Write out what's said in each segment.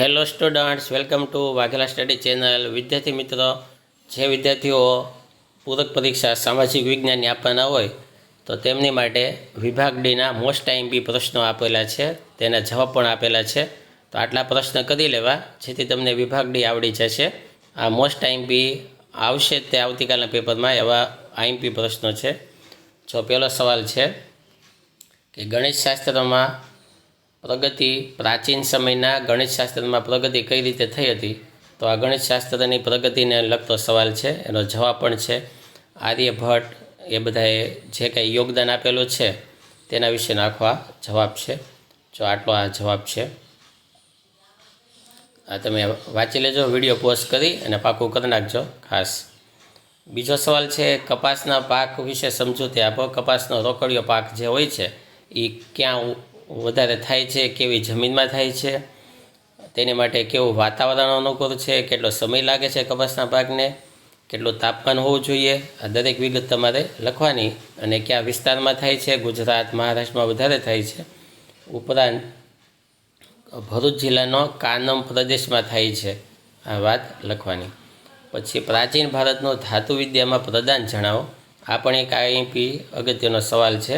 Hello students, welcome to Vaghela study channel. વિદ્યાર્થી મિત્રો, જે વિદ્યાર્થીઓ પૂરક પરીક્ષા સામાજિક વિજ્ઞાનની આપવાના હોય તો તેમની માટે વિભાગ ડીના મોસ્ટ આઈએમપી પ્રશ્નો આપેલા છે, તેના જવાબ પણ આપેલા છે. તો આટલા પ્રશ્ન કરી લેવા જેથી તમને વિભાગ ડી આવડી જશે. આ મોસ્ટ આઈએમપી આવશે તે આવતીકાલના પેપરમાં એવા આઈએમપી પ્રશ્નો છે. જો પહેલો સવાલ છે કે ગણિતશાસ્ત્રમાં પ્રગતિ, પ્રાચીન સમયના ગણિતશાસ્ત્રમાં પ્રગતિ કઈ રીતે થઈ હતી? તો આ ગણિતશાસ્ત્રની પ્રગતિને લગતો સવાલ છે. એનો જવાબ પણ છે આર્યભટ્ટ, એ બધાએ જે કંઈ યોગદાન આપેલું છે તેના વિશેનો આખો આ જવાબ છે. જો આટલો આ જવાબ છે. આ તમે વાંચી લેજો, વિડીયો પોઝ કરી અને પાકું કરી નાખજો ખાસ. બીજો સવાલ છે કપાસના પાક વિશે સમજૂતી આપો. કપાસનો રોકડિયો પાક જે હોય છે એ ક્યાં વધારે થાય છે, કેવી જમીનમાં થાય છે, તેની માટે કેવું વાતાવરણ અનુકૂળ છે, કેટલો સમય લાગે છે કપાસના પાકને, કેટલું તાપમાન હોવું જોઈએ, આ દરેક વિગત તમારે લખવાની. અને કયા વિસ્તારમાં થાય છે, ગુજરાત, મહારાષ્ટ્રમાં વધારે થાય છે. ઉપરાંત ભરૂચ જિલ્લાનો કાનમ પ્રદેશમાં થાય છે, આ વાત લખવાની. પછી પ્રાચીન ભારતનો ધાતુ વિદ્યામાં પ્રદાન જણાવો. આ પણ એક આઈએમપી અગત્યનો સવાલ છે,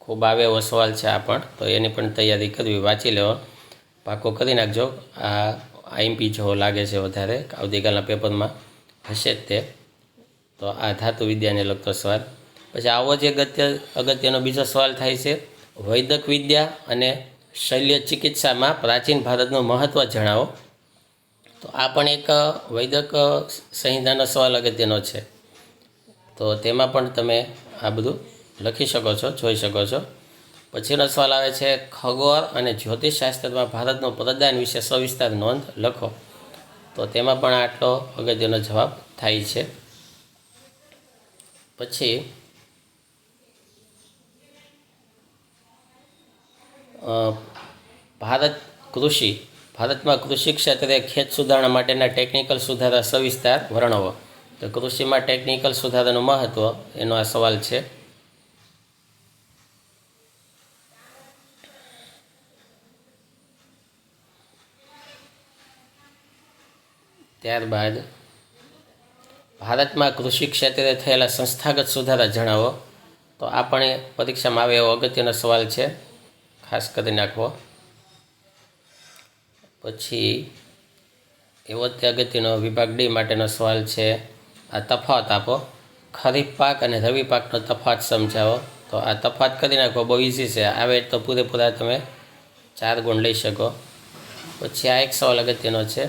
ખૂબ આવે એવો સવાલ છે આ પણ. તો એની પણ તૈયારી કરવી, વાંચી લેવો, પાકો કરી નાખજો. આ આઈએમપી જેવો લાગે છે વધારે, આવતીકાલના પેપરમાં હશે જ તે. તો આ ધાતુ વિદ્યાને લગતો સવાલ. પછી આવો જ અગત્યનો બીજો સવાલ થાય છે વૈદક વિદ્યા અને શલ્ય ચિકિત્સામાં પ્રાચીન ભારતનું મહત્ત્વ જણાવો. તો આ પણ એક વૈદક સંહિતાનો સવાલ અગત્યનો છે. તો તેમાં પણ તમે આ બધું લખી શકો છો, જોઈ શકો છો. પછીનો સવાલ આવે છે ખગોળ અને જ્યોતિષશાસ્ત્રમાં ભારતનું પ્રદાન વિશે સવિસ્તાર નોંધ લખો. તો તેમાં પણ આટલો અગત્યનો જવાબ થાય છે. પછી ભારતમાં કૃષિ ક્ષેત્રે ખેત સુધારણા માટેના ટેકનિકલ સુધારા સવિસ્તાર વર્ણવો. તો કૃષિમાં ટેકનિકલ સુધારાનું મહત્ત્વ, એનો આ સવાલ છે. ત્યારબાદ ભારતમાં કૃષિ ક્ષેત્રે થયેલા સંસ્થાગત સુધારા જણાવો. તો આ પણ પરીક્ષામાં આવે એવો અગત્યનો સવાલ છે, ખાસ કરી નાખવો. પછી એવો તે અગત્યનો વિભાગ ડી માટેનો સવાલ છે આ તફાવત આપો. ખરીફ પાક અને રવિ પાકનો તફાવત સમજાવો. તો આ તફાવત કરી નાખવો, બહુ ઇઝી છે. આવે તો પૂરેપૂરા તમે 4 ગુણ લઈ શકો. પછી આ એક સવાલ અગત્યનો છે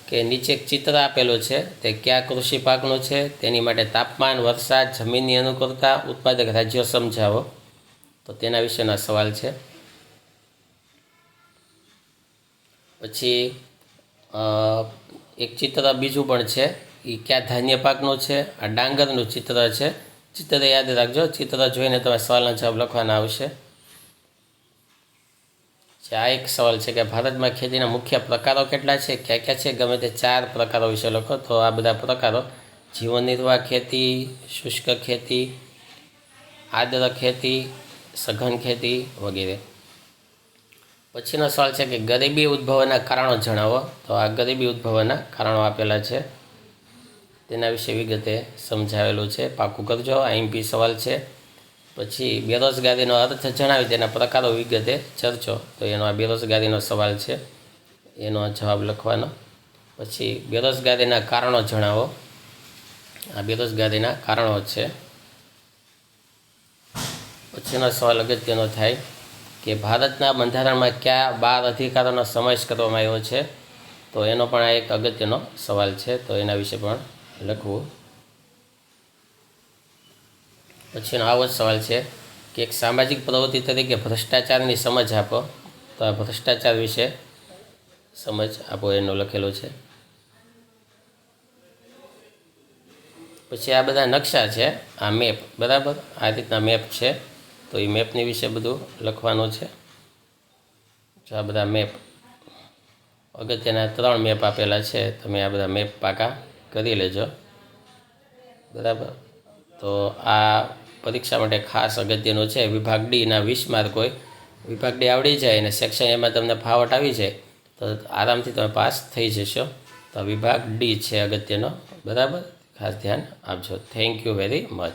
કે નીચે એક ચિત્ર આપેલું છે તે કયા કૃષિ પાકનું છે, તેની માટે તાપમાન, વરસાદ, જમીનની અનુકૂળતા, ઉત્પાદક રાજ્યો સમજાવો. તો તેના વિશેનો સવાલ છે. પછી એક ચિત્ર બીજું પણ છે, એ કયા ધાન્ય પાકનું છે. આ ડાંગરનું ચિત્ર છે. ચિત્ર યાદ રાખજો, ચિત્ર જોઈને તમે સવાલના જવાબ લખવાના આવશે. આ એક સવાલ છે કે ભારતમાં ખેતીના મુખ્ય પ્રકારો કેટલા છે, ક્યાં ક્યાં છે, ગમે તે 4 પ્રકારો વિશે લખો. તો આ બધા પ્રકારો જીવન નિર્વાહ ખેતી, શુષ્ક ખેતી, આર્દ્ર ખેતી, સઘન ખેતી વગેરે. પછીનો સવાલ છે કે ગરીબી ઉદ્ભવના કારણો જણાવો. તો આ ગરીબી ઉદ્ભવના કારણો આપેલા છે, તેના વિશે વિગતે સમજાવેલું છે, પાકું કરજો. આઈએમપી સવાલ છે. પછી બેરોજગારીનો અર્થ જણાવી તેના પ્રકારો વિગતે ચર્ચો. તો એનો આ બેરોજગારીનો સવાલ છે, એનો જવાબ લખવાનો. પછી બેરોજગારીના કારણો જણાવો. આ બેરોજગારીના કારણો છે. પછીનો સવાલ અગત્યનો થાય કે ભારતના બંધારણમાં કયા 12 અધિકારોનો સમાવેશ કરવામાં આવ્યો છે. તો એનો પણ આ એક અગત્યનો સવાલ છે, તો એના વિશે પણ લખવું. પછીનો આવો જ સવાલ છે કે એક સામાજિક પ્રવૃત્તિ તરીકે ભ્રષ્ટાચારની સમજ આપો. તો આ ભ્રષ્ટાચાર વિશે સમજ આપો, એનું લખેલું છે. પછી આ બધા નકશા છે, આ મેપ, બરાબર, આ રીતના મેપ છે. તો એ મેપની વિશે બધું લખવાનું છે. જો આ બધા મેપ, અગત્યના 3 મેપ આપેલા છે, તમે આ બધા મેપ પાકા કરી લેજો, બરાબર. તો આ પરીક્ષા માટે ખાસ અગત્યનું છે. વિભાગ ડીના 20 માર્ક હોય. વિભાગ ડી આવડી જાય અને સેક્શન એમાં તમને ફાવટ આવી જાય તો આરામથી તમે પાસ થઈ જશો. તો વિભાગ ડી છે અગત્યનો. બરાબર, ખાસ ધ્યાન આપજો. Thank you very much.